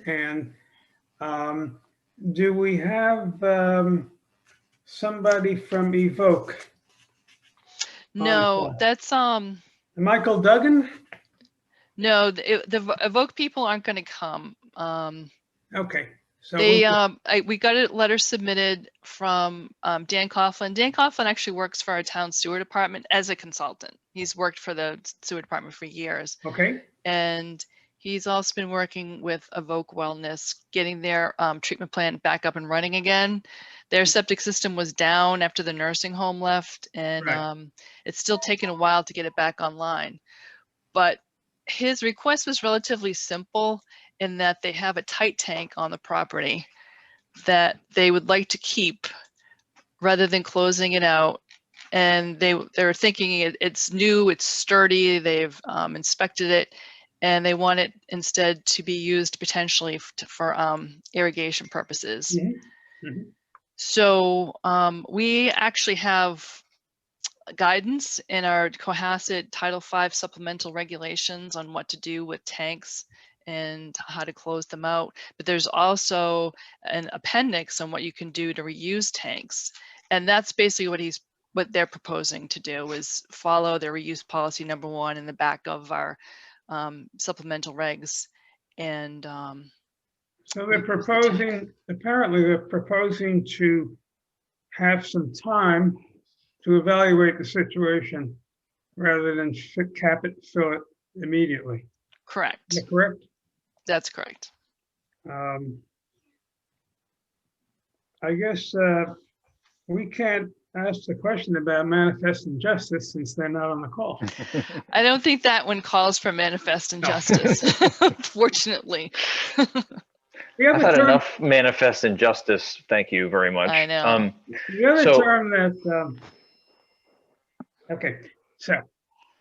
And do we have somebody from Evoke? No, that's Michael Duggan? no, the Evoke people aren't going to come. Okay. So they we got a letter submitted from Dan Coughlin. Dan Coughlin actually works for our town sewer department as a consultant. He's worked for the sewer department for years. Okay. And he's also been working with Evoke Wellness, getting their treatment plant back up and running again. Their septic system was down after the nursing home left, and Right. it's still taken a while to get it back online. But his request was relatively simple in that they have a tight tank on the property that they would like to keep rather than closing it out. And they're thinking it's new, it's sturdy, they've inspected it, and they want it instead to be used potentially for irrigation purposes. Mm-hmm. Mm-hmm. So we actually have guidance in our Cohasset Title V supplemental regulations on what to do with tanks and how to close them out. But there's also an appendix on what you can do to reuse tanks. And that's basically what they're proposing to do, is follow their reuse policy #1 in the back of our supplemental regs. And so they're proposing, apparently they're proposing to have some time to evaluate the situation rather than cap it, fill it immediately. Correct. Is that correct? That's correct. I guess we can't ask the question about manifest injustice since they're not on the call. I don't think that one calls for manifest injustice, unfortunately. I've had enough manifest injustice. Thank you very much. I know. The other term that, okay, so.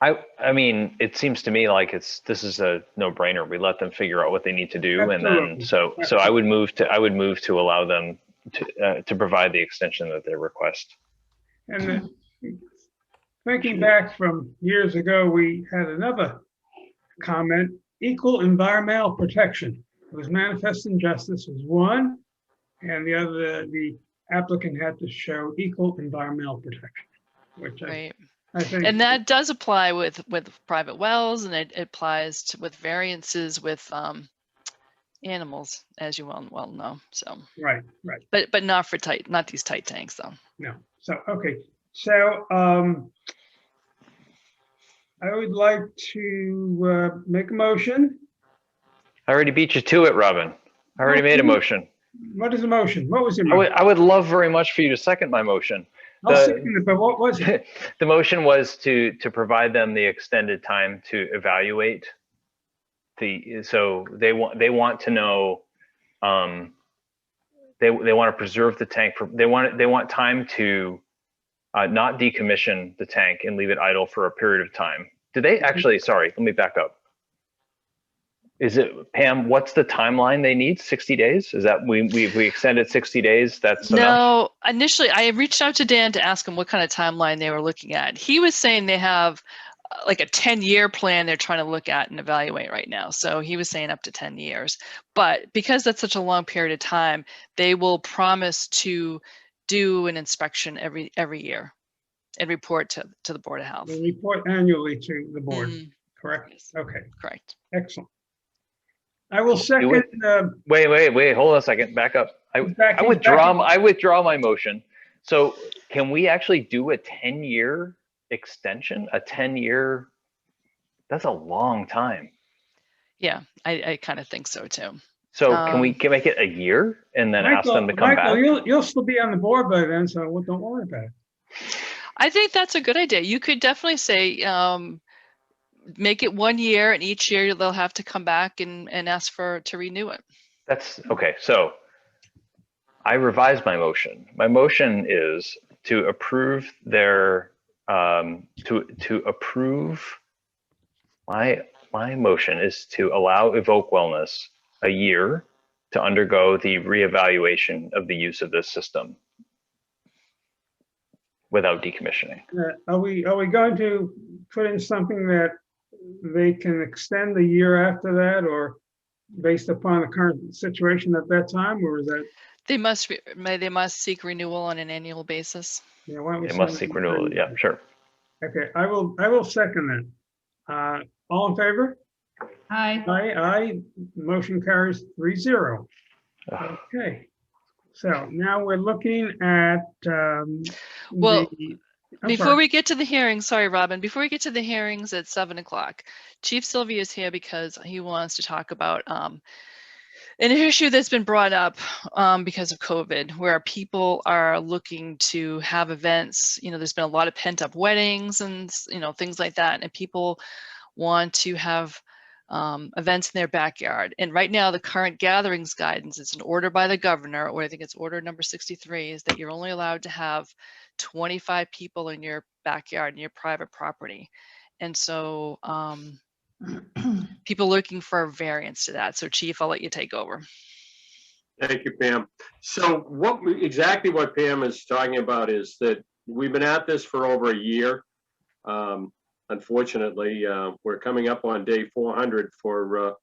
I mean, it seems to me like this is a no-brainer. We let them figure out what they need to do, Absolutely. And then so I would move to allow them to provide the extension that they request. And then, thinking back from years ago, we had another comment: equal environmental protection. It was manifest injustice was one, and the other, the applicant had to show equal environmental protection, which right. I think, and that does apply with private wells, and it applies with variances with animals, as you well know. So right. But not for not these tight tanks though. No. So okay. So I would like to make a motion. I already beat you to it, Robin. I already made a motion. What is the motion? What was your motion? I would love very much for you to second my motion. I'll second it, but what was it? The motion was to provide them the extended time to evaluate so they want to know, they want to preserve the tank. They want time to not decommission the tank and leave it idle for a period of time. Did they actually, sorry, let me back up. Is it, Pam, what's the timeline they need? 60 days? Is that we extended 60 days? That's enough? No, initially I reached out to Dan to ask him what kind of timeline they were looking at. He was saying they have like a 10-year plan they're trying to look at and evaluate right now. So he was saying up to 10 years. But because that's such a long period of time, they will promise to do an inspection every year and report to the Board of Health. They report annually to the board, correct? Yes. Okay, Correct. excellent. I will second. Wait, hold on a second. Back up. I withdraw my motion. So can we actually do a 10-year extension? A 10-year, that's a long time. Yeah, I kind of think so too. So can we make it a year and then ask them to come back? You'll still be on the board by then, so don't worry about it. I think that's a good idea. You could definitely say, make it 1 year, and each year they'll have to come back and ask to renew it. That's okay. So I revised my motion. My motion is to approve their to approve. My motion is to allow Evoke Wellness a year to undergo the reevaluation of the use of this system without decommissioning. Are we going to put in something that they can extend the year after that, or based upon the current situation at that time, or is that, They must seek renewal on an annual basis. you know, why don't we It send must it seek to renewal. Bernie? Yeah, sure. Okay, I will second that. All in favor? Aye. Aye, motion carries 3-0. Ugh. Okay, so now we're looking at, Well, I'm Before sorry. we get to the hearings, sorry, Robin, before we get to the hearings at 7 o'clock, Chief Sylvia is here because he wants to talk about an issue that's been brought up because of COVID, where people are looking to have events. You know, there's been a lot of pent up weddings and, you know, things like that. And people want to have events in their backyard. And right now, the current gatherings guidance, it's an order by the governor, or I think it's order number 63, is that you're only allowed to have 25 people in your backyard, in your private property. And so people looking for a variance to that. So Chief, I'll let you take over. Thank you, Pam. So exactly what Pam is talking about is that we've been at this for over a year. Unfortunately, we're coming up on day 400 for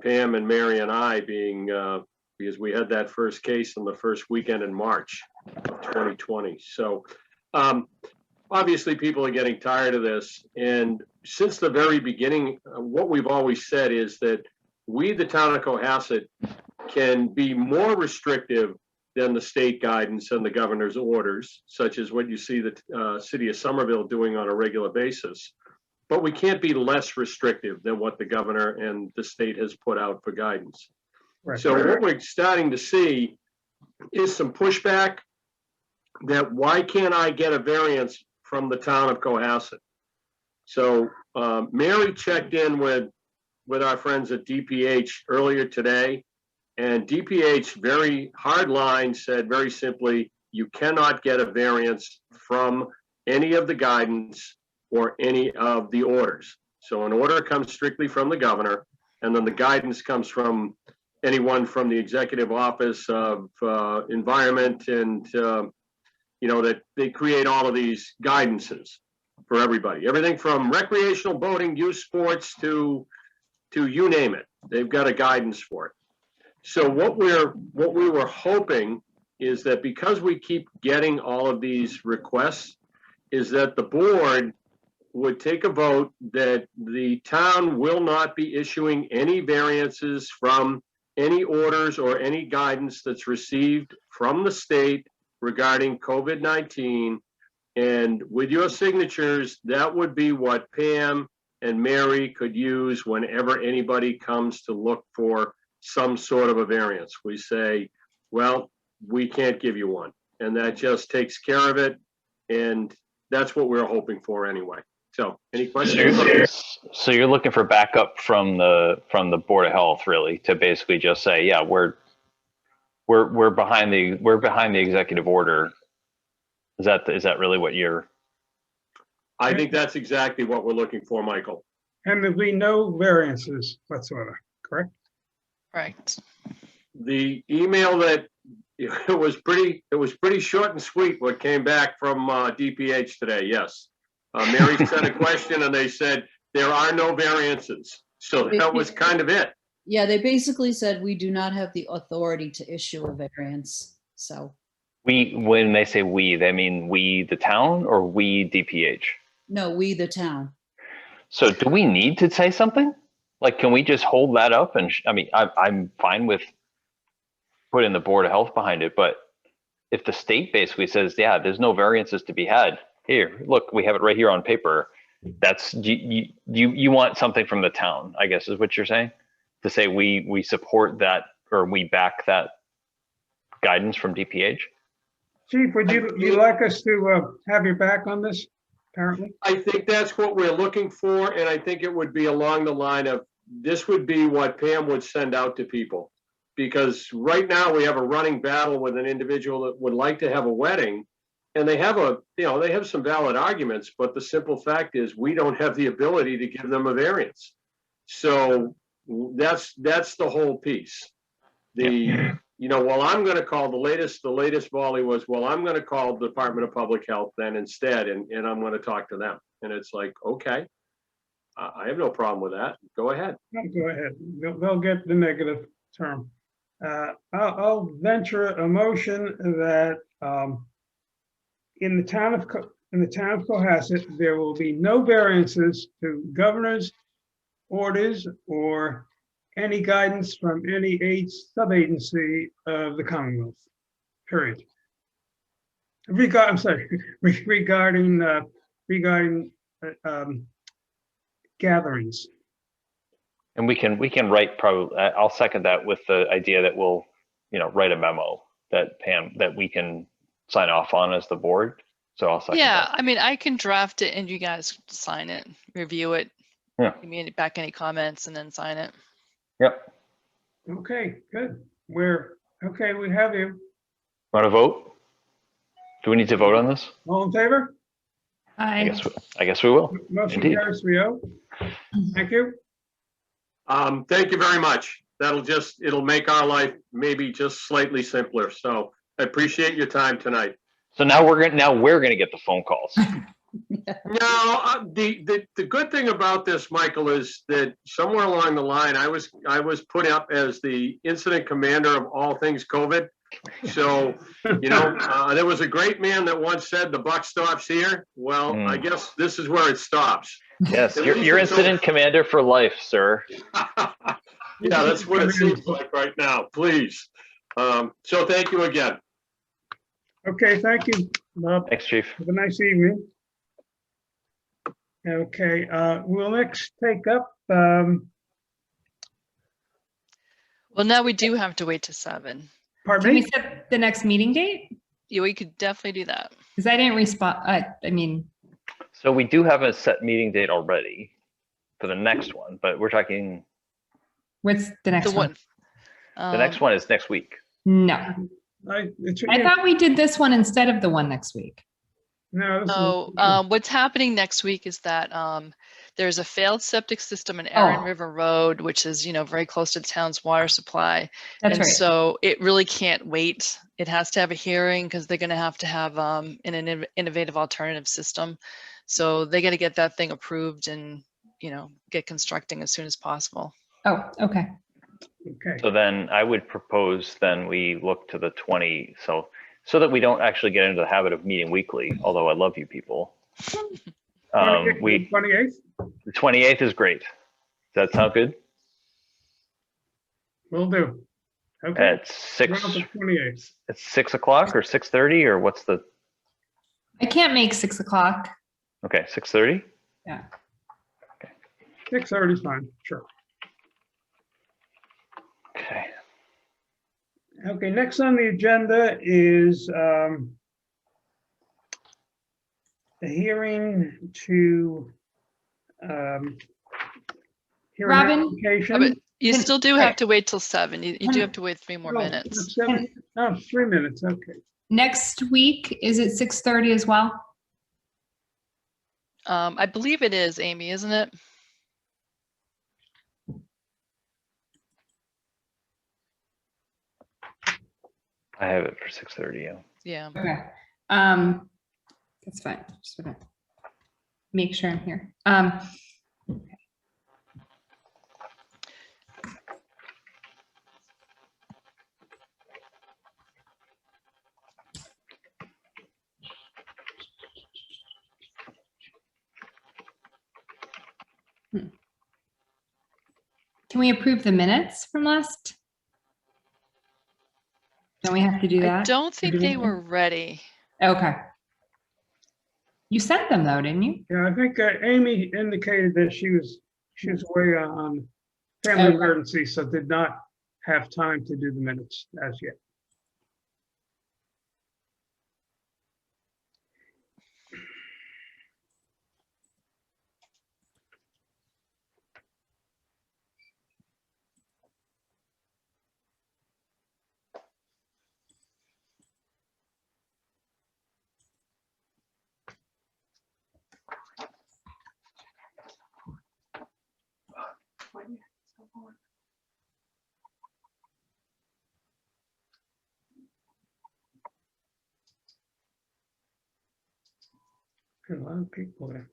Pam and Mary and I being, because we had that first case on the first weekend in March of 2020. So obviously people are getting tired of this. And since the very beginning, what we've always said is that we, the town of Cohasset, can be more restrictive than the state guidance and the governor's orders, such as what you see the city of Somerville doing on a regular basis. But we can't be less restrictive than what the governor and the state has put out for guidance. Right. So what we're starting to see is some pushback that why can't I get a variance from the town of Cohasset? So Mary checked in with our friends at DPH earlier today, and DPH very hard line said very simply, you cannot get a variance from any of the guidance or any of the orders. So an order comes strictly from the governor, and then the guidance comes from anyone from the executive office of environment, and you know, that they create all of these guidances for everybody. Everything from recreational boating, youth sports to you name it. They've got a guidance for it. So what we were hoping is that because we keep getting all of these requests, is that the board would take a vote that the town will not be issuing any variances from any orders or any guidance that's received from the state regarding COVID-19. And with your signatures, that would be what Pam and Mary could use whenever anybody comes to look for some sort of a variance. We say, well, we can't give you one. And that just takes care of it. And that's what we're hoping for anyway. So any questions? So you're looking for backup from the Board of Health, really, to basically just say, yeah, we're behind the executive order. Is that really what you're? I think that's exactly what we're looking for, Michael. And there'll be no variances whatsoever, correct? Right. The email that it was pretty short and sweet what came back from DPH today. Yes, Mary sent a question and they said there are no variances. So that was kind of it. Yeah, they basically said we do not have the authority to issue a variance. So When they say we, they mean we, the town, or we, DPH? no, we, the town. So do we need to say something? Like, can we just hold that up? And I mean, I'm fine with putting the Board of Health behind it, but if the state basically says, yeah, there's no variances to be had, here, look, we have it right here on paper. That's you want something from the town, I guess is what you're saying, to say we support that, or we back that guidance from DPH. Chief, would you like us to have your back on this, apparently? I think that's what we're looking for. And I think it would be along the line of, this would be what Pam would send out to people. Because right now we have a running battle with an individual that would like to have a wedding, and they have they have some valid arguments, but the simple fact is we don't have the ability to give them a variance. So that's the whole piece. Well, I'm going to call the latest volley was, well, I'm going to call the Department of Public Health then instead, and I'm going to talk to them. And it's like, okay, I have no problem with that. Go ahead. No, go ahead. They'll get the negative term. I'll venture a motion that in the town of Cohasset, there will be no variances to governor's orders or any guidance from any sub-agency of the Commonwealth, period. I'm sorry, regarding gatherings. And we can write probably, I'll second that with the idea that we'll, write a memo that Pam, that we can sign off on as the board. So I'll second Yeah, that. I mean, I can draft it and you guys sign it, review it. Yeah. Give me back any comments and then sign it. Yep. Okay, good. Okay, we have you. Want to vote? Do we need to vote on this? All in favor? I guess we will. Motion Indeed. carries 3-0. Thank you. Thank you very much. It'll make our life maybe just slightly simpler. So I appreciate your time tonight. So now we're gonna get the phone calls. No, the good thing about this, Michael, is that somewhere along the line, I was put up as the incident commander of all things COVID. So, there was a great man that once said the buck stops here. Well, I guess this is where it stops. Yes, you're incident commander for life, sir. Yeah, that's what it seems like right now, please. So thank you again. Okay, thank you, Bob. Thanks, Chief. Have a nice evening. Okay, we'll next take up, Well, now we do have to wait to 7. pardon Can we me? set the next meeting date? Yeah, we could definitely do that. Because I didn't respond. I mean, So we do have a set meeting date already for the next one, but we're talking, what's the next The one? one. the next one is next week. No, I I thought we did this one instead of the one next week. No, this is- So what's happening next week is that there's a failed septic system in Erin Oh. River Road, which is, very close to the town's water supply. That's And right. so it really can't wait. It has to have a hearing because they're going to have an innovative alternative system. So they got to get that thing approved and, get constructing as soon as possible. Oh, okay. Okay, So then I would propose then we look to the 20, so that we don't actually get into the habit of meeting weekly, although I love you people. The 28th, 28th is great. Does that sound good? will do. Okay, At 6, around the 28th, at 6 o'clock or 6:30 or what's the, I can't make 6 o'clock. okay, 6:30? 6:30 is fine, sure. Okay. Okay, next on the agenda is a hearing to hear an Robin? application. But you Can- still do sorry. have to wait till 7. You do Can- have to wait 3 more Oh, minutes. 3 minutes, okay. Next week, is it 6:30 as well? I believe it is, Amy, isn't it? I have it for 6:30, yeah. Yeah. Okay. That's fine. Just gonna make sure I'm here. Can we approve the minutes from last? Don't we have to do I that? don't do think we they have to? were ready. Okay. You sent them though, didn't you? Yeah, I think Amy indicated that she was away on family Okay. emergency, so did not have time to do the minutes as yet. A lot of people there.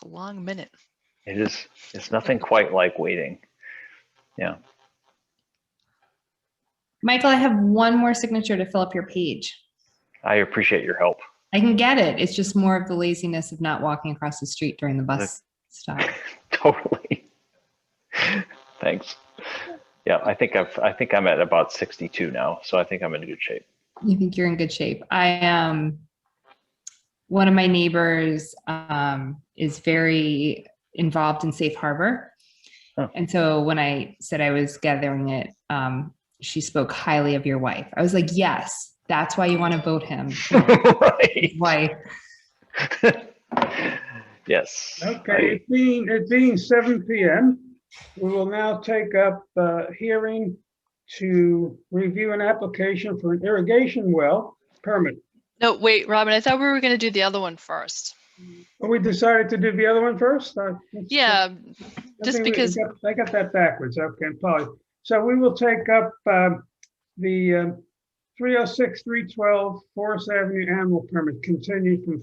a long minute. It is, it's nothing quite like waiting. Yeah. Michael, I have one more signature to fill up your page. I appreciate your help. I can get it. It's just more of the laziness of not walking across the street during the bus stop. Totally. Thanks. Yeah, I think I'm at about 62 now, so I think I'm in good shape. You think you're in good shape. One of my neighbors is very involved in Safe Harbor. Oh. And so when I said I was gathering it, she spoke highly of your wife. I was like, yes, that's why you want to vote him. Right. Wife. Yes. Okay, it being 7 p.m., we will now take up the hearing to review an application for an irrigation well permit. No, wait, Robin, I thought we were going to do the other one first. Well, we decided to do the other one first? Yeah, just because, I got that backwards. Okay, probably. So we will take up the 306, 312 Forest Avenue animal permit, continued from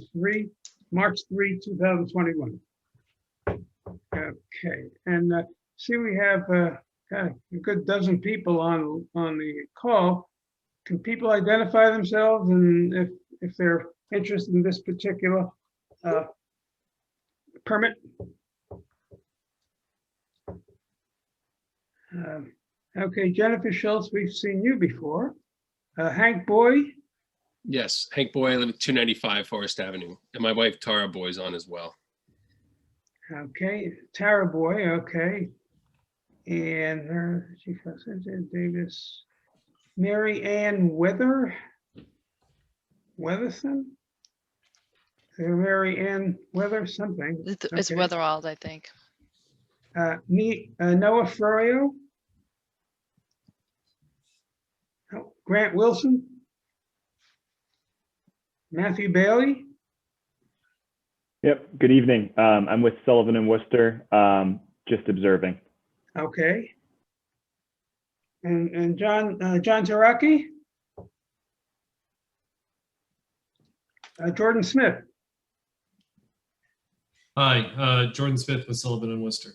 March 3, 2021. Okay, and see, we have kind of a good dozen people on the call. Can people identify themselves, and if they're interested in this particular permit? Okay, Jennifer Schultz, we've seen you before. Hank Boy, Yes, Hank Boy, I live at 295 Forest Avenue, and my wife Tara Boy's on as well. okay, Tara Boy, okay. And her, Chief Justice Davis, Mary Ann Weatherson? Mary Ann Weather something. it's Okay. Weatherald, I think. Noah Ferrio? Oh, Grant Wilson? Matthew Bailey? Yep, good evening. I'm with Sullivan and Worcester, just observing. Okay. And John Zaraki? Jordan Smith? Hi, Jordan Smith with Sullivan and Worcester.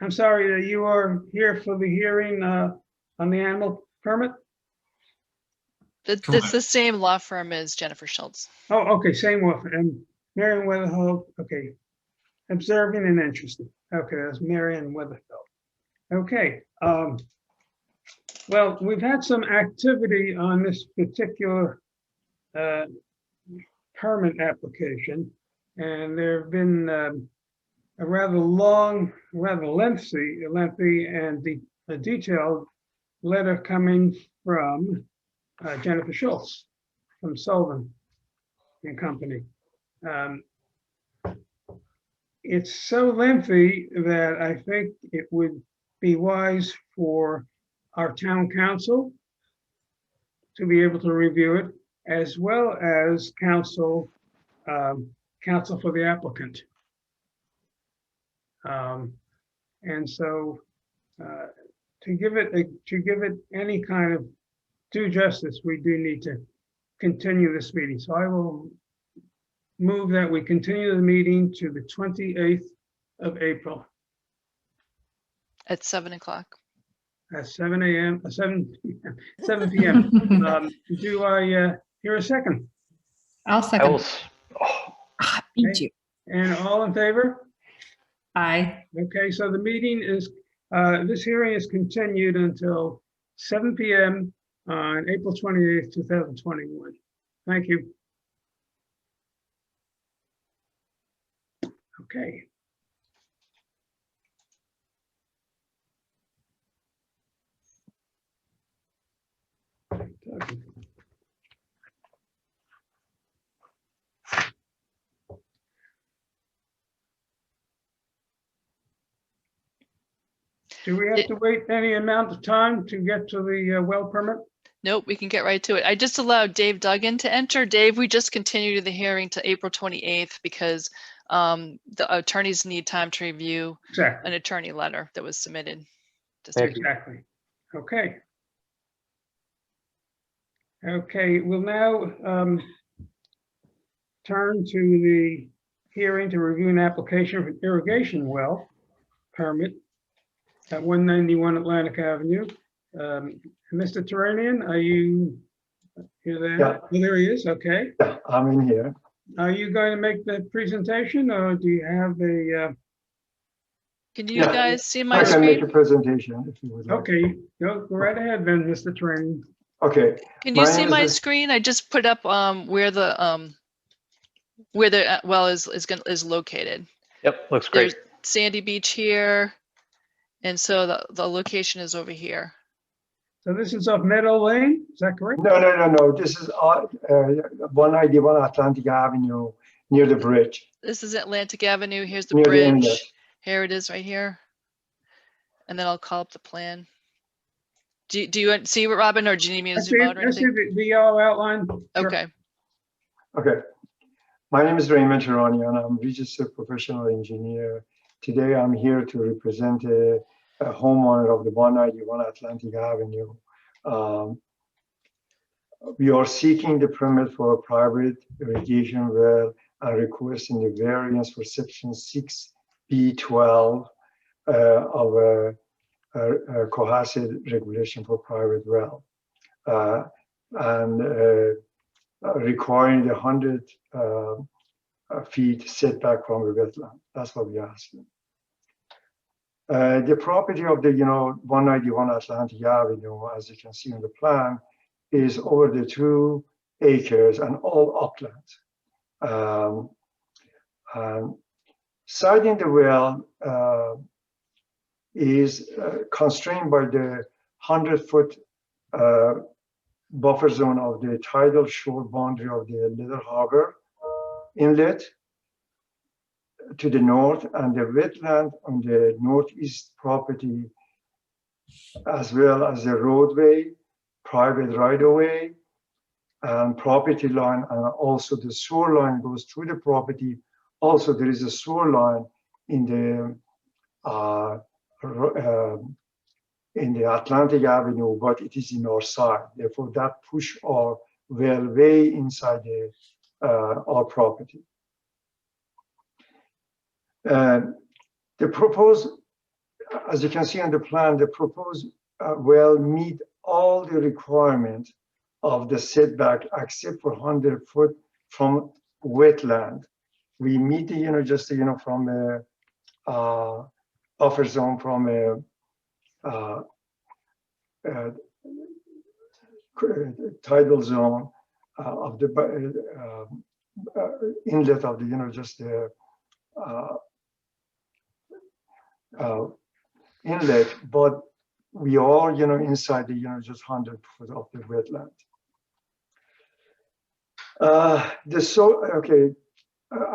I'm sorry, you are here for the hearing on the animal permit? It's Correct. the same law firm as Jennifer Schultz. Oh, okay, same one. And Marion Weatherfeld, okay. Observing and interested. Okay, that's Marion Weatherfeld. Okay. Well, we've had some activity on this particular permit application, and there have been a rather long, rather lengthy and a detailed letter coming from Jennifer Schultz from Sullivan and Company. It's so lengthy that I think it would be wise for our town council to be able to review it, as well as counsel for the applicant. And so to give it any kind of due justice, we do need to continue this meeting. So I will move that we continue the meeting to the 28th of April At 7 o'clock. at 7 a.m., 7 p.m. Do I hear a second? I'll I second. will, Beat you. And all in favor? Aye. Okay, so the meeting is, this hearing is continued until 7 p.m. on April 28th, 2021. Thank you. Okay. Do we have to wait any amount of time to get to the well permit? Nope, we can get right to it. I just allowed Dave Duggan to enter. Dave, we just continued the hearing to April 28th because the attorneys need time to review Exactly, an attorney letter that was submitted. exactly. Okay. Okay, we'll now turn to the hearing to review an application for an irrigation well permit at 191 Atlantic Avenue. Mr. Turanian, are you there? Yeah. Oh, there he is. Okay. Yeah, I'm in here. Are you going to make the presentation, or do you have a? Can you Yeah, guys see I my can make a screen? presentation if you would like. Okay, go right ahead then, Mr. Turanian. Okay. Can My you see name is my Mr. screen? I just put up where the well is located. Yep, looks great. There's Sandy Beach here, and so the location is over here. So this is off Meadow Lane, is that correct? No. This is 191 Atlantic Avenue near the bridge. This is Atlantic Avenue. Here's the Near the bridge. inlet. Here it is right here. And then I'll call up the plan. Do you see it, Robin, or do you need me I to see, zoom out or I see anything? the yellow outline. Sure. Okay. Okay. My name is Raymond Turanian. I'm a registered professional engineer. Today I'm here to represent a homeowner of the 191 Atlantic Avenue. We are seeking the permit for a private irrigation well and requesting the variance for section 6B12 of a Cohasset regulation for private well. Requiring the 100 feet setback from the wetland. That's what we asked. The property of the 191 Atlantic Avenue, as you can see on the plan, is over the 2 acres and all upland. Siting the well is constrained by the 100-foot buffer zone of the tidal shore boundary of the Little Harbor Inlet to the north, and the wetland on the northeast property, as well as the roadway, private right-of-way, and property line, and also the sewer line goes through the property. Also, there is a sewer line in the Atlantic Avenue, but it is in our side. Therefore, that push our well way inside our property. The proposed, as you can see on the plan, the proposed well meet all the requirements of the setback except for 100 foot from wetland. We meet, just from a buffer zone from a tidal zone of the inlet of the inlet, but we are inside the just 100 foot of the wetland.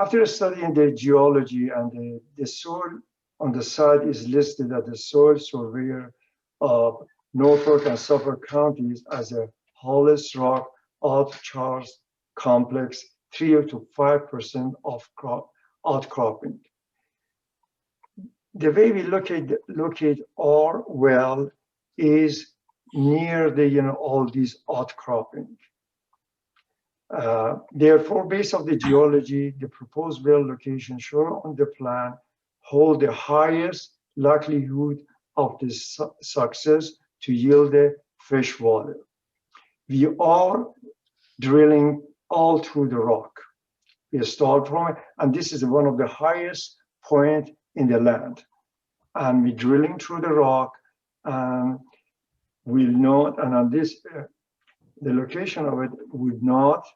After studying the geology and the soil on the site is listed as the soil surveyor of Norfolk and Suffolk counties as a Hollis Rock outcharge complex, 3 to 5% of outcropping. The way we locate our well is near the all these outcropping. Therefore, based on the geology, the proposed well location shown on the plan hold the highest likelihood of the success to yield the fresh water. We are drilling all through the rock. We start from it, and this is one of the highest point in the land. And we're drilling through the rock, and we'll not, and on this, the location of it would not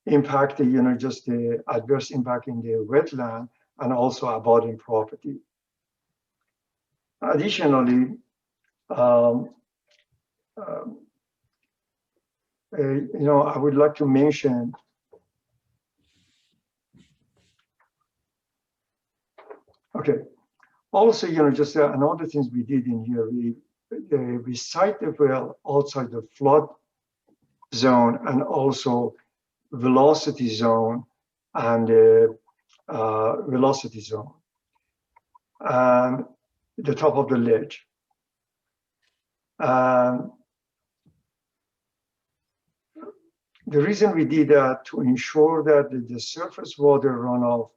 impact the, just the adverse impact in the wetland and also abutting property. Additionally, I would like to mention also, just another things we did in here, we site the well outside the flood zone and also velocity zone and velocity zone and the top of the ledge. the reason we did that to ensure that the surface water runoff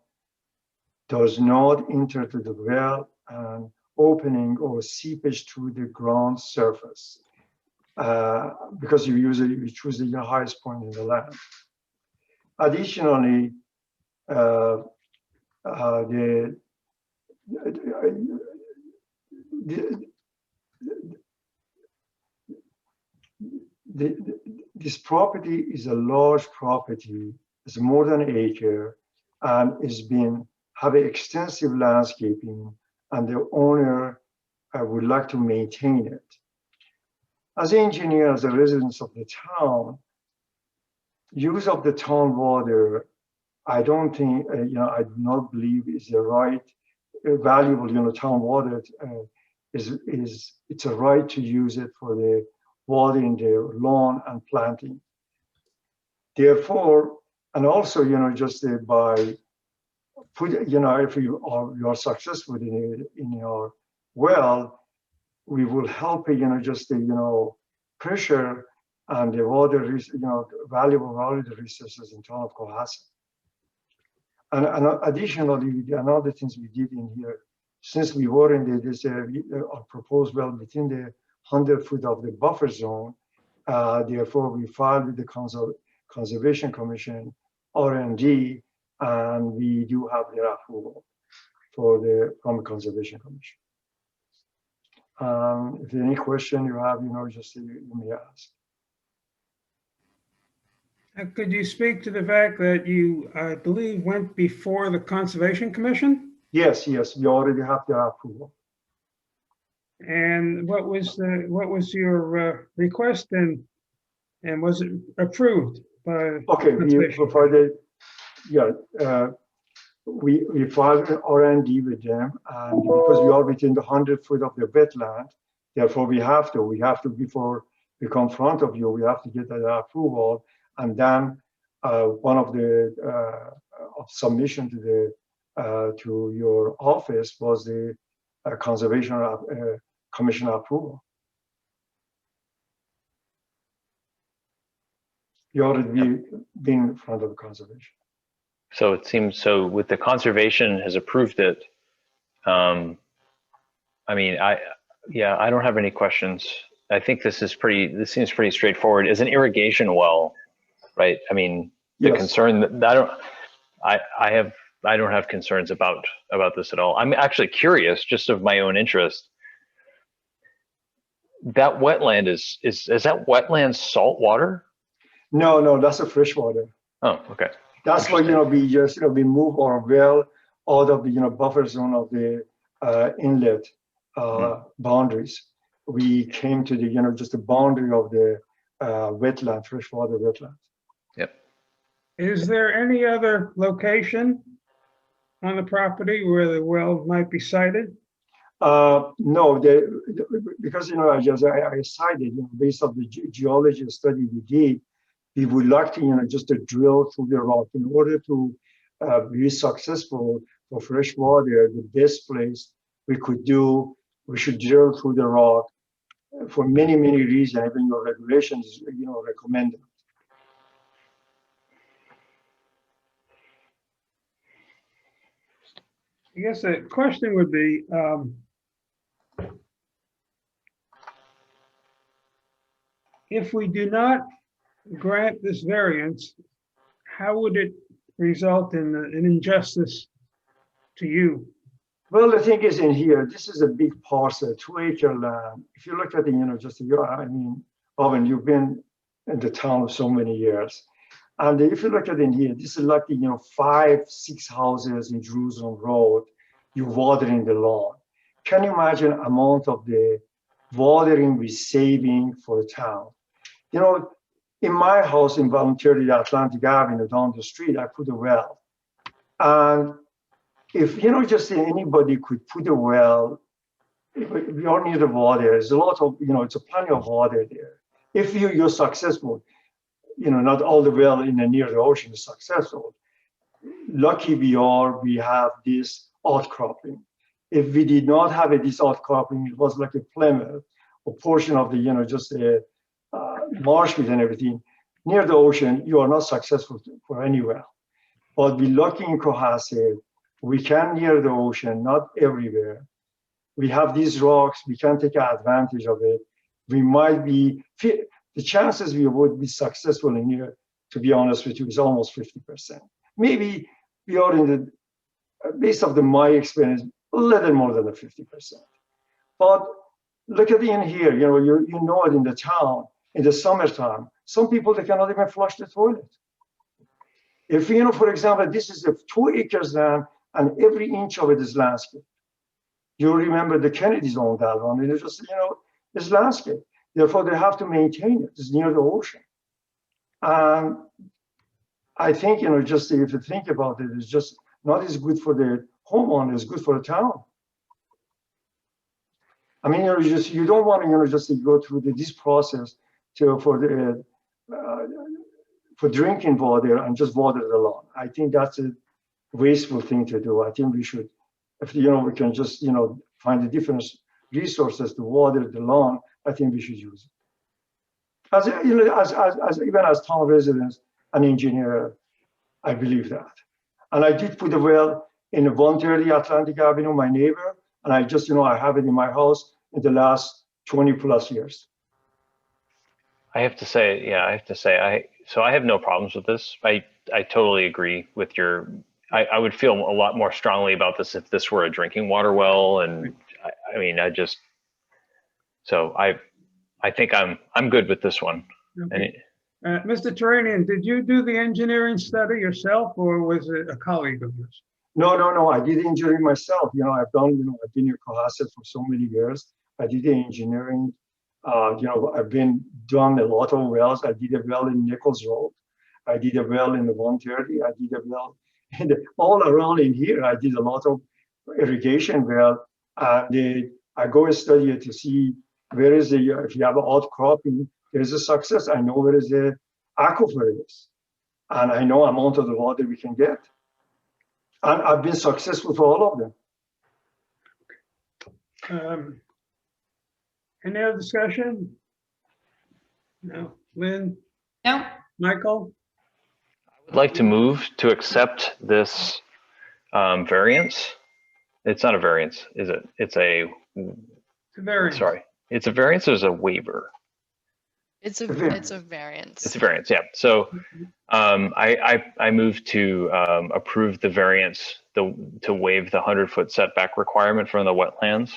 does not enter to the well and opening or seepage to the ground surface. Because you choose the highest point in the land. Additionally, this property is a large property. It's more than an acre, and it's been have extensive landscaping, and the owner would like to maintain it. As an engineer, as a resident of the town, use of the town water, I don't think, I do not believe is the right, valuable, town water it's a right to use it for the watering the lawn and planting. Therefore, and also, just by put, if you are successful in your well, we will help, just the, pressure and the water, valuable water resources in town of Cohasset. And additionally, another things we did in here, since we were in this proposed well within the 100 foot of the buffer zone, therefore we filed with the Conservation Commission, R&D, and we do have their approval from the Conservation Commission. If there's any question you have, just you may ask. Could you speak to the fact that you, I believe, went before the Conservation Commission? Yes, we already have their approval. And what was your request, and was it approved by? Okay, we filed an R&D with them, and because we are within the 100 foot of the wetland, therefore we have to before we come in front of you, we have to get that approval, and then one of the submission to your office was the Conservation Commission approval. You already been in front of the conservation. So it seems, with the conservation has approved it. I mean, I don't have any questions. I think this seems pretty straightforward. As an irrigation well, right? I mean, the concern that I don't have concerns about this at all. I'm actually curious, just of my own interest. That wetland is that wetland salt water? No, that's a fresh water. Oh, okay. That's why we just we move our well out of the buffer zone of the inlet boundaries. We came to the just the boundary of the wetland, freshwater wetland. Yep. Is there any other location on the property where the well might be sited? No, because I cited based on the geology study we did, we would like to just to drill through the rock in order to be successful for fresh water. The best place we should drill through the rock for many reasons. Even your regulations recommend it. I guess the question would be, if we do not grant this variance, how would it result in an injustice to you? Well, the thing is in here, this is a big parcel, 2-acre land. If you look at it, Owen, you've been in the town for so many years. And if you look at it in here, this is like, 5-6 houses in Jerusalem Road, you watering the lawn. Can you imagine amount of the watering we're saving for the town? In my house in voluntarily Atlantic Avenue down the street, I put a well. And if, just anybody could put a well, we all need the water. There's a lot of, it's a plenty of water there. If you're successful, not all the well in the near the ocean is successful. Lucky we have this outcropping. If we did not have this outcropping, it was like a Plymouth, a portion of the, just a marshland and everything. near the ocean, you are not successful for any well. But we're lucky in Cohasset, we can near the ocean, not everywhere. We have these rocks, we can take advantage of it. We might be, the chances we would be successful in here, to be honest with you, is almost 50%. Maybe we are in the, based off my experience, a little more than the 50%. But look at in here, you know it in the town, in the summertime, some people, they cannot even flush the toilet. If, for example, this is a 2 acres land and every inch of it is landscape. You remember the Kennedys owned that one, and it's just, it's landscape. Therefore, they have to maintain it. It's near the ocean. And I think, just if you think about it, it's just not as good for the homeowner, it's good for the town. I mean, you don't want to, just go through this process for drinking water and just water the lawn. I think that's a wasteful thing to do. I think we should, if we can just find the different resources to water the lawn, I think we should use it. As even as town residents and engineer, I believe that. And I did put a well in 130 Atlantic Avenue, my neighbor, and I just I have it in my house in the last 20 plus years. I have to say, I have no problems with this. I totally agree with your. I would feel a lot more strongly about this if this were a drinking water well, and I think I'm good with this one. Okay. Mr. Turanian, did you do the engineering study yourself, or was it a colleague of yours? No. I did engineering myself. I've done. I've been in Cohasset for so many years. I did the engineering. I've done a lot of wells. I did a well in Nichols Road. I did a well in the 130. I did a well all around in here. I did a lot of irrigation well. I go and study it to see where is if you have an outcropping, there is a success. I know where is the aquifer is. And I know amount of the water we can get. And I've been successful for all of them. Any other discussion? No. Lynn? No. Michael? I would like to move to accept this variance. It's not a variance, is it? It's a variance. Sorry. It's a variance or is it a waiver? It's a variance. It's a variance, yeah. So I move to approve the variance to waive the 100-foot setback requirement from the wetlands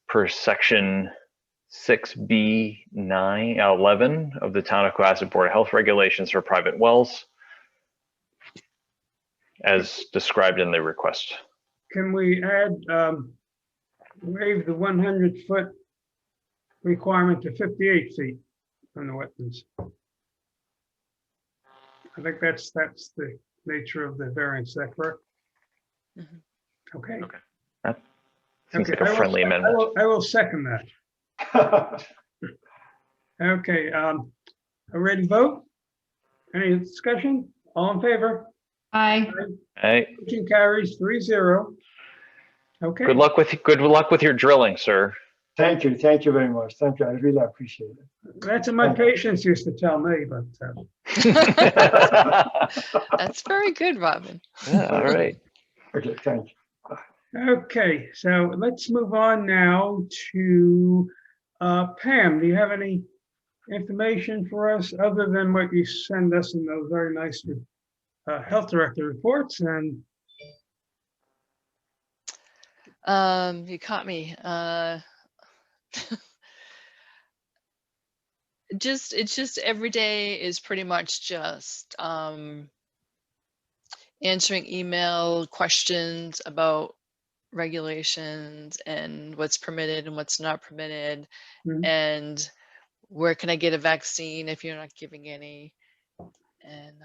per section 6B911 of the Town of Cohasset Board of Health Regulations for private wells, as described in the request. Can we add waive the 100-foot requirement to 58 feet from the wetlands? I think that's the nature of the variance. Is that correct? Mm-hmm. Okay. That seems like a friendly amendment. I will second that. Okay. Are we ready to vote? Any discussion? All in favor? Aye. Hey. Motion carries 3-0. Okay. Good luck with your drilling, sir. Thank you very much. Thank you. I really appreciate it. That's what my patients used to tell me, but That's very good, Robin. Yeah, all right. Okay, thank you. okay, so let's move on now to Pam. Do you have any information for us other than what you send us in those very nice health director reports? And you caught me. It's just every day is pretty much just answering email questions about regulations and what's permitted and what's not permitted, and where can I get a vaccine if you're not giving any, and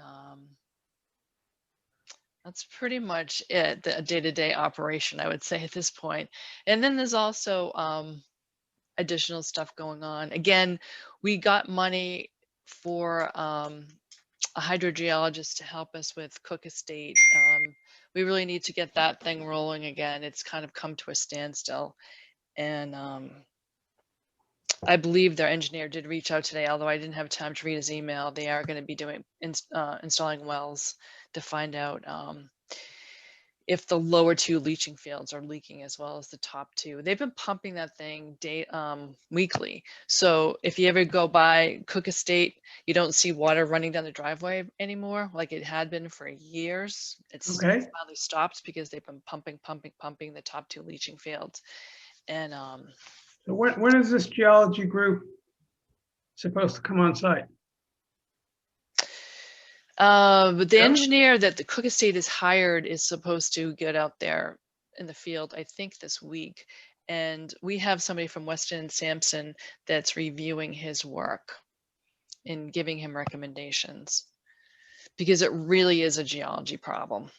that's pretty much it, the day-to-day operation, I would say at this point. And then there's also additional stuff going on. Again, we got money for a hydrogeologist to help us with Cook Estate. We really need to get that thing rolling again. It's kind of come to a standstill. And I believe their engineer did reach out today, although I didn't have time to read his email. They are going to be doing installing wells to find out if the lower two leaching fields are leaking as well as the top two. They've been pumping that thing weekly. So if you ever go by Cook Estate, you don't see water running down the driveway anymore like it had been for years. It's Okay. finally stopped because they've been pumping the top two leaching fields. And So when is this geology group supposed to come on site? but the Yeah. engineer that the Cook Estate has hired is supposed to get out there in the field, I think this week. And we have somebody from Weston and Sampson that's reviewing his work and giving him recommendations because it really is a geology problem.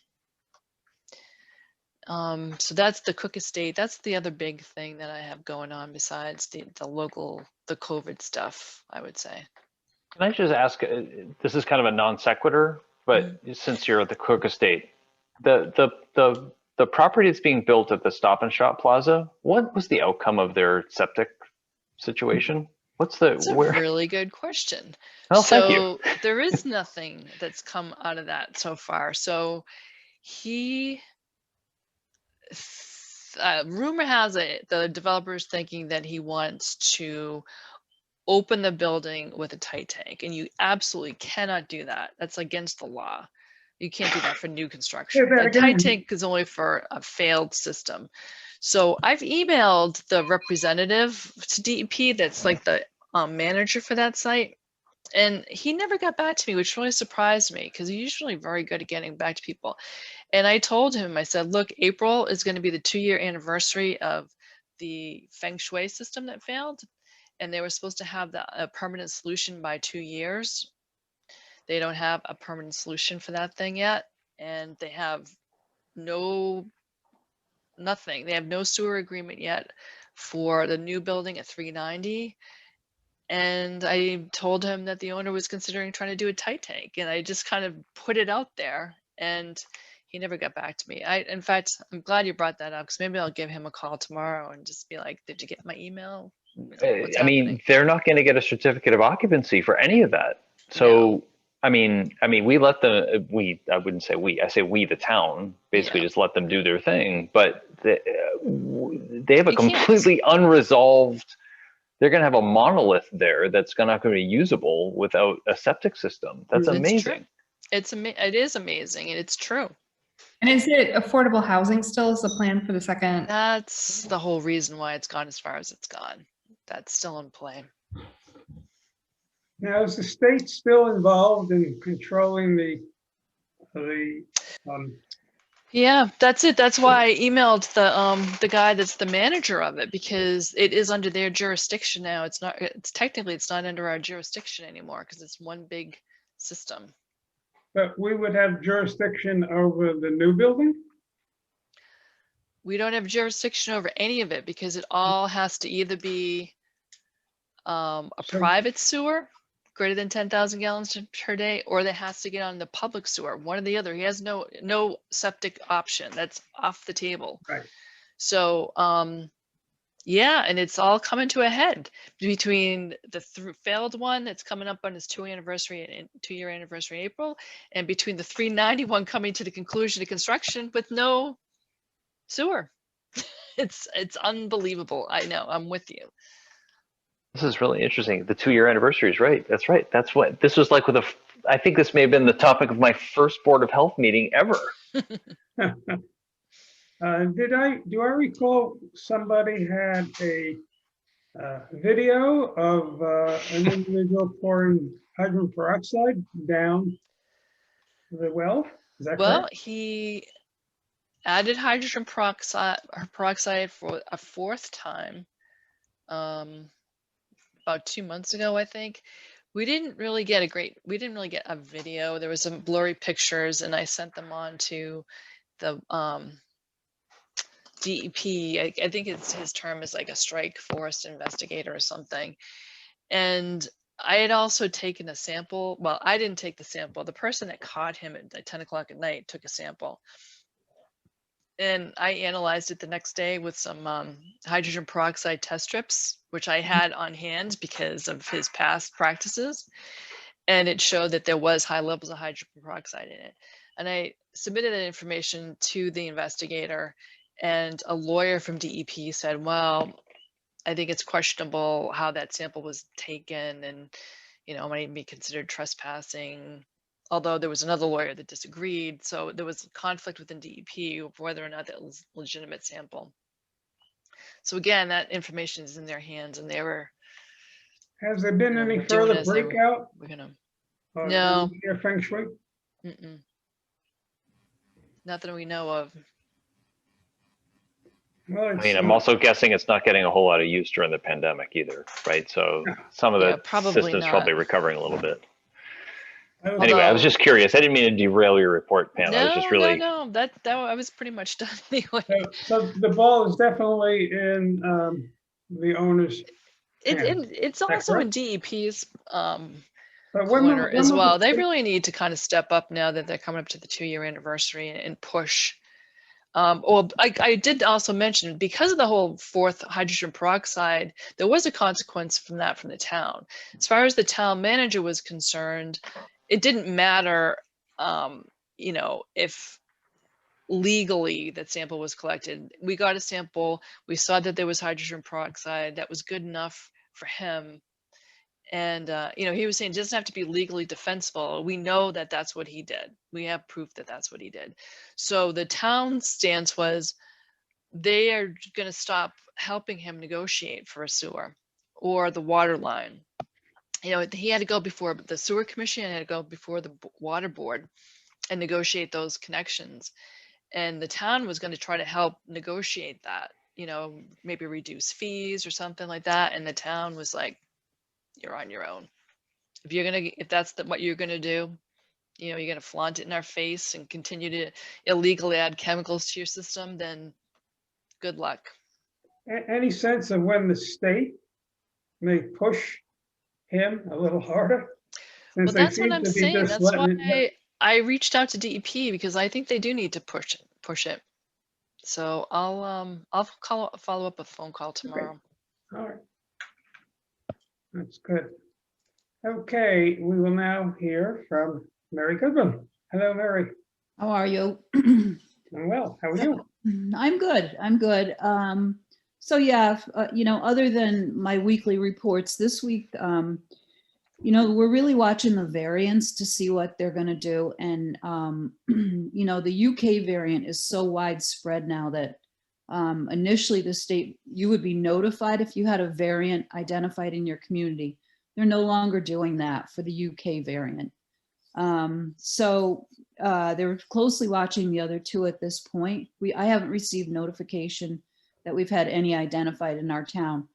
So that's the Cook Estate. That's the other big thing that I have going on besides the COVID stuff, I would say. Can I just ask, this is kind of a non sequitur, but since you're at the Cook Estate, the property that's being built at the Stop and Shop Plaza, what was the outcome of their septic situation? What's the, That's a where? really good question. Well, thank you. So there is nothing that's come out of that so far. So rumor has it the developer's thinking that he wants to open the building with a tight tank, and you absolutely cannot do that. That's against the law. You can't do that for new construction. Say that A tight again. tank is only for a failed system. So I've emailed the representative to DEP that's like the manager for that site, and he never got back to me, which really surprised me because he's usually very good at getting back to people. And I told him, I said, look, April is going to be the 2-year anniversary of the Feng Shui system that failed. And they were supposed to have a permanent solution by 2 years. They don't have a permanent solution for that thing yet. And they have nothing. They have no sewer agreement yet for the new building at 390. And I told him that the owner was considering trying to do a tight tank. And I just kind of put it out there, and he never got back to me. In fact, I'm glad you brought that up because maybe I'll give him a call tomorrow and just be like, did you get my email? What's I mean, happening? they're not going to get a certificate of occupancy for any of that. So, I mean, we let them, I wouldn't say we, I say we, the town, basically just let them do their thing, but they have a You can't. completely unresolved, they're going to have a monolith there that's not going to be usable without a septic system. That's It's amazing. true. It is amazing, and it's true. And is it affordable housing still is the plan for the second? That's the whole reason why it's gone as far as it's gone. That's still in play. Now, is the state still involved in controlling the Yeah, that's it. That's why I emailed the guy that's the manager of it, because it is under their jurisdiction now. It's not. It's technically it's not under our jurisdiction anymore because it's one big system. but we would have jurisdiction over the new building? We don't have jurisdiction over any of it because it all has to either be a So- private sewer greater than 10,000 gallons per day, or that has to get on the public sewer, one or the other. He has no septic option. That's off the table. Right. So, yeah, and it's all coming to a head between the failed one that's coming up on its 2-year anniversary in April, and between the 391 coming to the conclusion of construction with no sewer. It's unbelievable. I know. I'm with you. This is really interesting. The 2-year anniversary is right. That's right. That's what this was like with I think this may have been the topic of my first Board of Health meeting ever. Do I recall somebody had a video of an individual pouring hydrogen peroxide down the well? Is that Well, correct? he added hydrogen peroxide for a 4th time about 2 months ago, I think. We didn't really get a video. There was some blurry pictures, and I sent them on to the DEP. I think his term is like a strike forest investigator or something. And I had also taken a sample. Well, I didn't take the sample. The person that caught him at like 10 o'clock at night took a sample. and I analyzed it the next day with some hydrogen peroxide test strips, which I had on hand because of his past practices. And it showed that there was high levels of hydrogen peroxide in it. And I submitted that information to the investigator, and a lawyer from DEP said, well, I think it's questionable how that sample was taken, and, might be considered trespassing. Although there was another lawyer that disagreed. So there was conflict within DEP of whether or not that was a legitimate sample. So again, that information is in their hands, and they were, Has there been any we're doing further as they breakout? we're gonna, of No. your feng shui? not that we know of. Well, I it's, mean, I'm also guessing it's not getting a whole lot of use during the pandemic either, right? So some of Yeah, the probably systems not. probably recovering a little bit. I was- Anyway, I was Although- just curious. I didn't mean to derail your report, Pam. I was just really, No, that I was pretty much done anyway. So the ball is definitely in the owner's hands. It's that also in correct? DEP's But when corner will as the well. They state- really need to kind of step up now that they're coming up to the 2-year anniversary and push. I did also mention, because of the whole fourth hydrogen peroxide, there was a consequence from that from the town. As far as the town manager was concerned, it didn't matter, if legally that sample was collected. We got a sample, we saw that there was hydrogen peroxide, that was good enough for him. And, he was saying it doesn't have to be legally defensible. We know that that's what he did. We have proof that that's what he did. So the town's stance was they are going to stop helping him negotiate for a sewer or the water line. He had to go before the sewer commission, and had to go before the water board and negotiate those connections. And the town was going to try to help negotiate that, maybe reduce fees or something like that. And the town was like, you're on your own. If that's what you're gonna do, you're gonna flaunt it in our face and continue to illegally add chemicals to your system, then good luck. Any sense of when the state may push him a little harder? Since Well, they that's what seem I'm to be saying. just That's letting it- why I reached out to DEP, because I think they do need to push it. So I'll follow up a phone call tomorrow. All right. That's good. Okay, we will now hear from Mary Goodman. Hello, Mary. How are you? I'm well. How are you? I'm good. I'm good. So yeah, other than my weekly reports this week, we're really watching the variants to see what they're going to do. And, the UK variant is so widespread now that initially the state, you would be notified if you had a variant identified in your community. They're no longer doing that for the UK variant. So they're closely watching the other two at this point. I haven't received notification that we've had any identified in our town.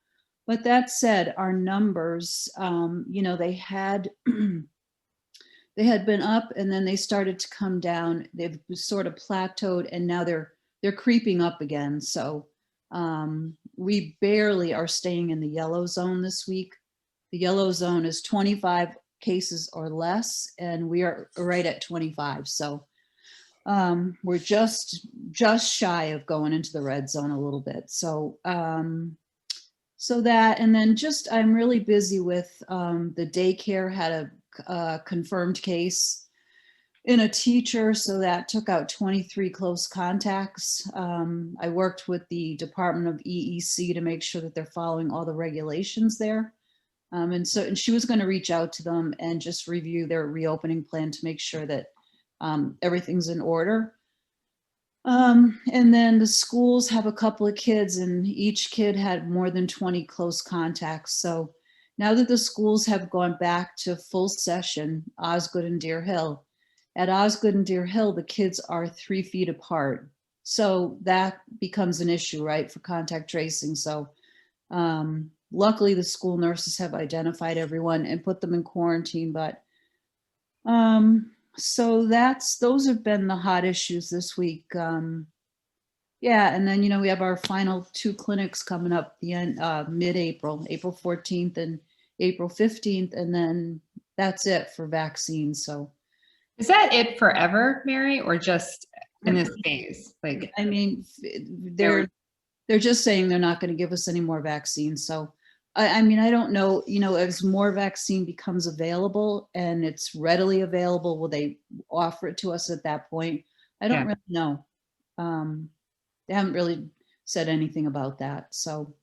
But that said, our numbers, they had they had been up, and then they started to come down. They've sort of plateaued, and now they're creeping up again. So we barely are staying in the yellow zone this week. The yellow zone is 25 cases or less, and we are right at 25. So we're just shy of going into the red zone a little bit. So so that, and then I'm really busy with the daycare had a confirmed case in a teacher, so that took out 23 close contacts. I worked with the Department of EEC to make sure that they're following all the regulations there. And she was going to reach out to them and just review their reopening plan to make sure that everything's in order. And then the schools have a couple of kids, and each kid had more than 20 close contacts. So now that the schools have gone back to full session, Osgood and Deer Hill, at Osgood and Deer Hill, the kids are 3 feet apart. So that becomes an issue, right, for contact tracing. So luckily the school nurses have identified everyone and put them in quarantine, but so those have been the hot issues this week. Yeah, and then, we have our final 2 clinics coming up the end, mid-April, April 14th and April 15th, and then that's it for vaccines. So Is that it forever, Mary, or just in this phase? Like, I mean, they're just saying they're not going to give us any more vaccines. So, I mean, I don't know, as more vaccine becomes available and it's readily available, will they offer it to us at that point? I don't Yeah. really know. They haven't really said anything about that. So,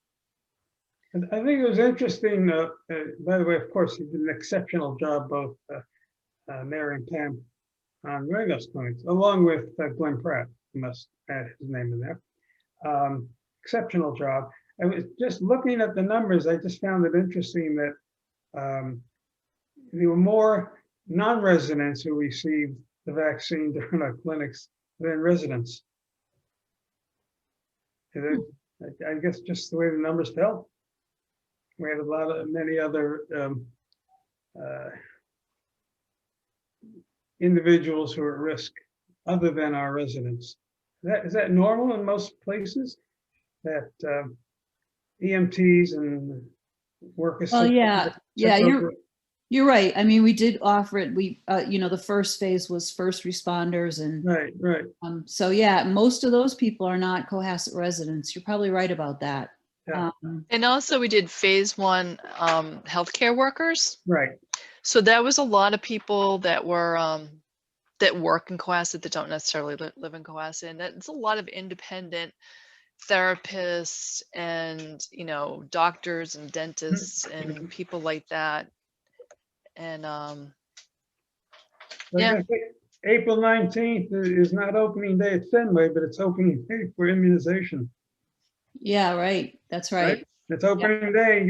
And I think it was interesting, by the way, of course, you did an exceptional job, both Mary and Pam on running those clinics, along with Glenn Pratt, you must add his name in there. Exceptional job. I was just looking at the numbers, I just found it interesting that there were more non-residents who received the vaccine during our clinics than residents. I guess just the way the numbers fell. We had many other individuals who are at risk other than our residents. Is that normal in most places? That EMTs and workers? well, yeah, you're right. I mean, we did offer it. We, the first phase was first responders and Right. so yeah, most of those people are not Cohasset residents. You're probably right about that. Yeah. And also we did phase 1 healthcare workers. Right. So that was a lot of people that were that work in Cohasset that don't necessarily live in Cohasset. And it's a lot of independent therapists and, doctors and dentists and people like that. And yeah. April 19th is not opening day at Fenway, but it's opening day for immunization. Yeah, right. That's right. It's opening day.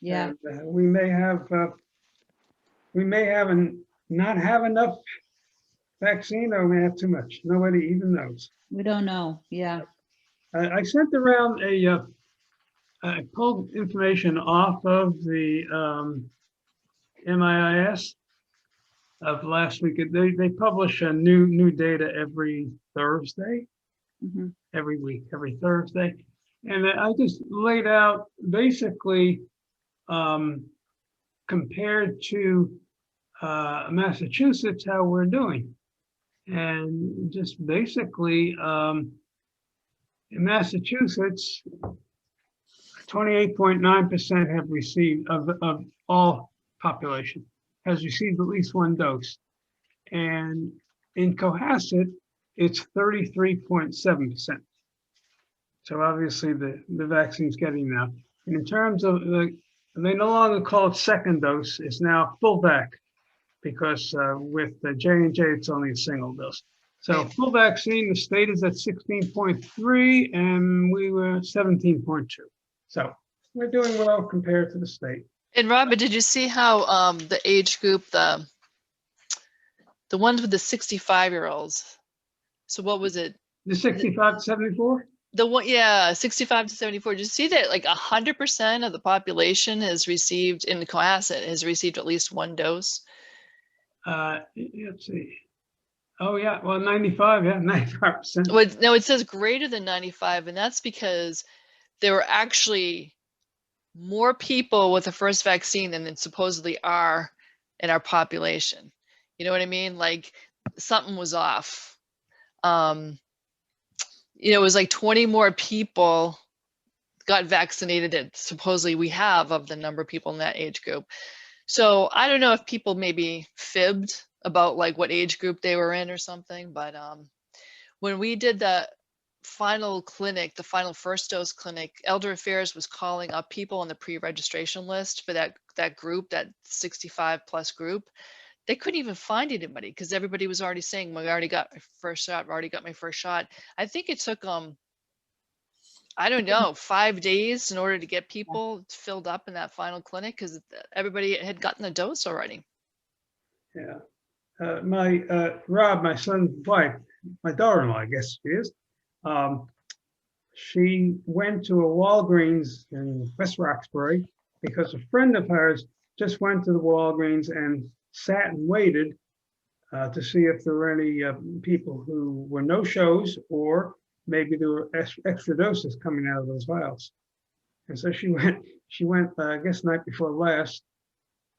Yeah. And, we may have not have enough vaccine, or we may have too much. Nobody even knows. We don't know. Yeah. I sent around I pulled information off of the MIIS of last week. They publish a new data every Thursday, Mhm. every week, every Thursday. And I just laid out basically compared to Massachusetts, how we're doing. And just basically, in Massachusetts, 28.9% have received of all population has received at least one dose. And in Cohasset, it's 33.7%. So obviously the vaccine's getting now. And in terms of they no longer call it second dose, it's now full vac, because with the J&J, it's only a single dose. So full vaccine, the state is at 16.3 and we were 17.2. So we're doing well compared to the state. And Robert, did you see how the age group, the ones with the 65-year-olds? So what was it? The 65 to 74? The one, yeah, 65 to 74. Did you see that like 100% of the population has received, in Cohasset, has received at least one dose? Let's see. Oh yeah, well 95, yeah, 95%. Well, no, it says greater than 95, and that's because there were actually more people with the first vaccine than there supposedly are in our population. You know what I mean? Like something was off. It was like 20 more people got vaccinated that supposedly we have of the number of people in that age group. So I don't know if people maybe fibbed about like what age group they were in or something, but when we did the final clinic, the final first dose clinic, Elder Affairs was calling up people on the pre-registration list for that group, that 65 plus group. They couldn't even find anybody because everybody was already saying, well, I already got my first shot. I think it took I don't know, 5 days in order to get people filled up in that final clinic because everybody had gotten the dose already. Yeah. Rob, my son's wife, my daughter-in-law, I guess she is, she went to a Walgreens in West Roxbury because a friend of hers just went to the Walgreens and sat and waited to see if there were any people who were no-shows, or maybe there were extra doses coming out of those vials. And so she went, I guess night before last,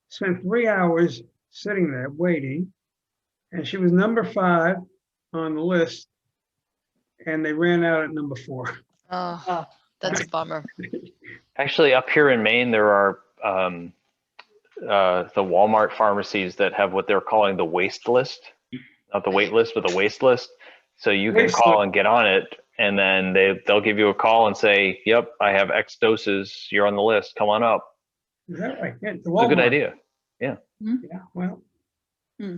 spent 3 hours sitting there waiting, and she was number 5, on the list, and they ran out at number 4. Oh, that's a bummer. Actually, up here in Maine, there are the Walmart pharmacies that have what they're calling the waste list, not the wait list, but the waste list. So you can Waste call list. and get on it, and then they'll give you a call and say, "Yep, I have X doses. You're on the list. Come on up." Is that right? Yeah, It's a good idea. Yeah, well, Hmm.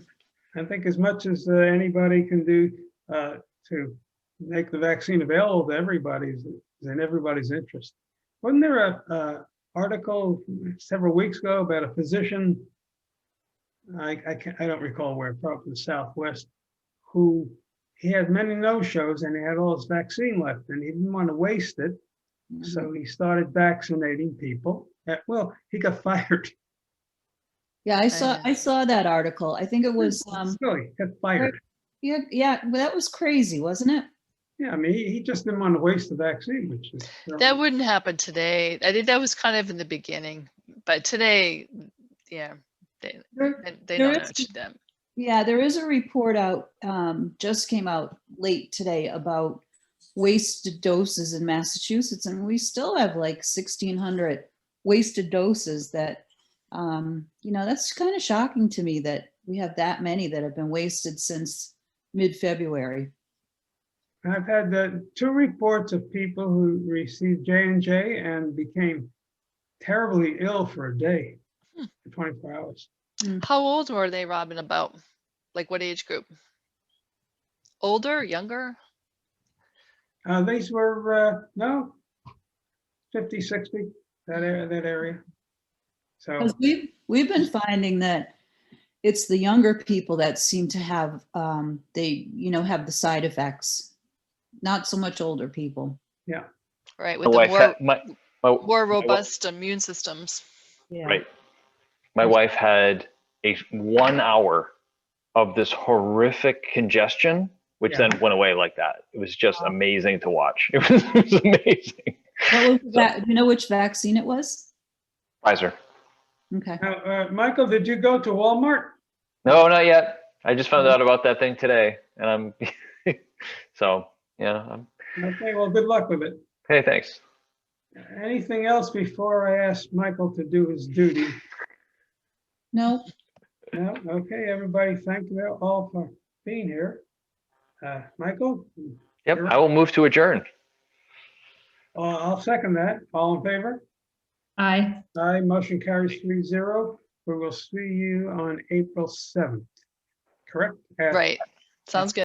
I think as much as anybody can do to make the vaccine available to everybody is in everybody's interest. Wasn't there a article several weeks ago about a physician, I don't recall where, probably the Southwest, who he had many no-shows and he had all his vaccine left and he didn't want to waste it. So he started vaccinating people. Well, he got fired. Yeah, I saw that article. I think it was, Really, got fired. yeah, well, that was crazy, wasn't it? Yeah, I mean, he just didn't want to waste the vaccine, which is. That wouldn't happen today. I think that was kind of in the beginning, but today, yeah, they There don't is- know them. Yeah, there is a report out, just came out late today about wasted doses in Massachusetts, and we still have like 1,600 wasted doses that, that's kind of shocking to me that we have that many that have been wasted since mid-February. I've had 2 reports of people who received J&J and became terribly ill for a day, for 24 hours. How old were they, Robin? About like what age group? Older, younger? These were, 50, 60, that area. So, Because we've been finding that it's the younger people that seem to have, they, have the side effects, not so much older people. Right, My with the wife more, had, more robust immune systems. Yeah. right. My wife had 1 hour of this horrific congestion, which Yeah. then went away like that. It was just amazing to watch. It was amazing. What was that? Do you know which vaccine it was? Pfizer. Okay. now, Michael, did you go to Walmart? No, not yet. I just found out about that thing today, and I'm so yeah. Okay, well, good luck with it. Hey, thanks. Anything else before I ask Michael to do his duty? No, No? Okay, everybody, thank you all for being here. Michael? Yep, I will move to adjourn. I'll second that. All in favor? Aye. Aye, motion carries 3-0. We will see you on April 7th, correct? At Right. Sounds good.